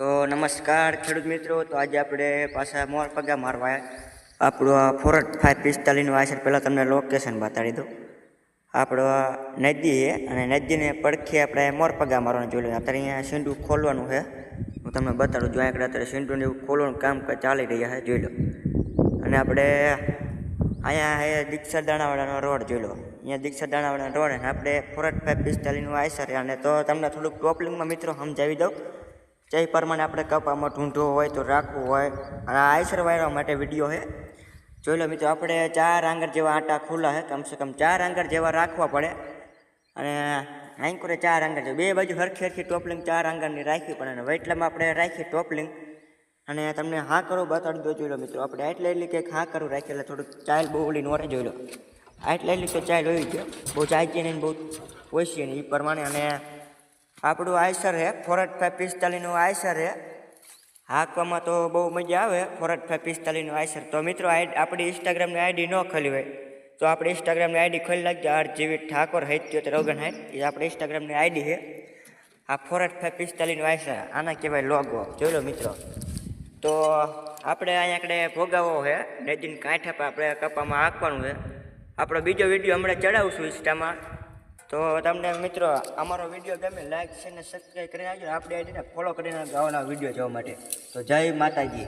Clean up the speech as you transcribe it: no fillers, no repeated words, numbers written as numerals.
તો નમસ્કાર ખેડૂત મિત્રો. તો આજે આપણે પાછા મોર પગા મારવા આપણું આ ફોરટ 545નું આસર પહેલાં તમને લોકેશન બતાડી દઉં. આપણો નદી છે અને નદીને પડખે આપણે મોર પગા મારવાનું જોઈ લો. અત્યારે અહીંયા સીંડું ખોલવાનું છે, હું તમને બતાડું. જો આગળ અત્યારે સીંડુને એવું ખોલવાનું કામ ચાલી રહ્યા છે, જોઈ લો. અને આપણે અહીંયા એ દીક્ષા દાણાવાળાનો રોડ જોઈ લો. અહીંયા દીક્ષા દાણાવાળાનો રોડ અને આપણે ફોરટ 545નું આસર. અને તો તમને થોડુંક ટોપલિંગમાં મિત્રો સમજાવી દઉં. જે પ્રમાણે આપણે કપામાં ઢૂંઢવો હોય તો રાખવું હોય, અને આ આઈસર વાયરવા માટે વિડીયો છે, જોઈ લો મિત્રો. આપણે 4 આંગળ જેવા આટા ખુલ્લા છે, કમસે કમ 4 આંગળ જેવા રાખવા પડે. અને આંકુરે 4 આંગળ છે, બે બાજુ હરખી હરખી ટોપલિંગ 4 આંગળની રાખવી પડે. અને વેટલામાં આપણે રાખીએ ટોપલિંગ. અને તમને હા કરું બતાડી દો, જોઈ લો મિત્રો. આપણે એટલી કંઈક હા કરું રાખીએ એટલે થોડુંક ચાલ બહુ ઓલી નોરે, જોઈ લો. એટલી તો ચાલ હોવી ગયો, બહુ ચાલતી નહીં, બહુ ઓછી નહીં, એ પ્રમાણે. અને આપણું આઈસર છે ફોરટ 545નું આઈસર છે. હાંકવામાં તો બહુ મજા આવે ફોરટ 545નું આઈસર. તો મિત્રો આપણી ઇન્સ્ટાગ્રામની આઈડી ન ખોલી હોય તો આપણે ઇન્સ્ટાગ્રામની આઈડી ખોલી નાખજો. RGV ઠાકોર 7759 એ આપણે ઇન્સ્ટાગ્રામની આઈડી છે. આ ફોરટ 545નું આઈસર, આના કહેવાય લોગો, જોઈ લો મિત્રો. તો આપણે અહીંયા આગળ ભોગાવો છે નદીને કાંઠે પર આપણે કપામાં હાંકવાનું છે. આપણો બીજો વિડીયો હમણાં ચડાવશું ઇન્સ્ટામાં. તો તમને મિત્રો અમારો વિડીયો ગમે લાઈક છે ને સબસ્ક્રાઈબ કરી નાખજો. આપણે આઈડીને ફોલો કરીને આવવાના વિડીયો જોવા માટે. તો જય માતાજી.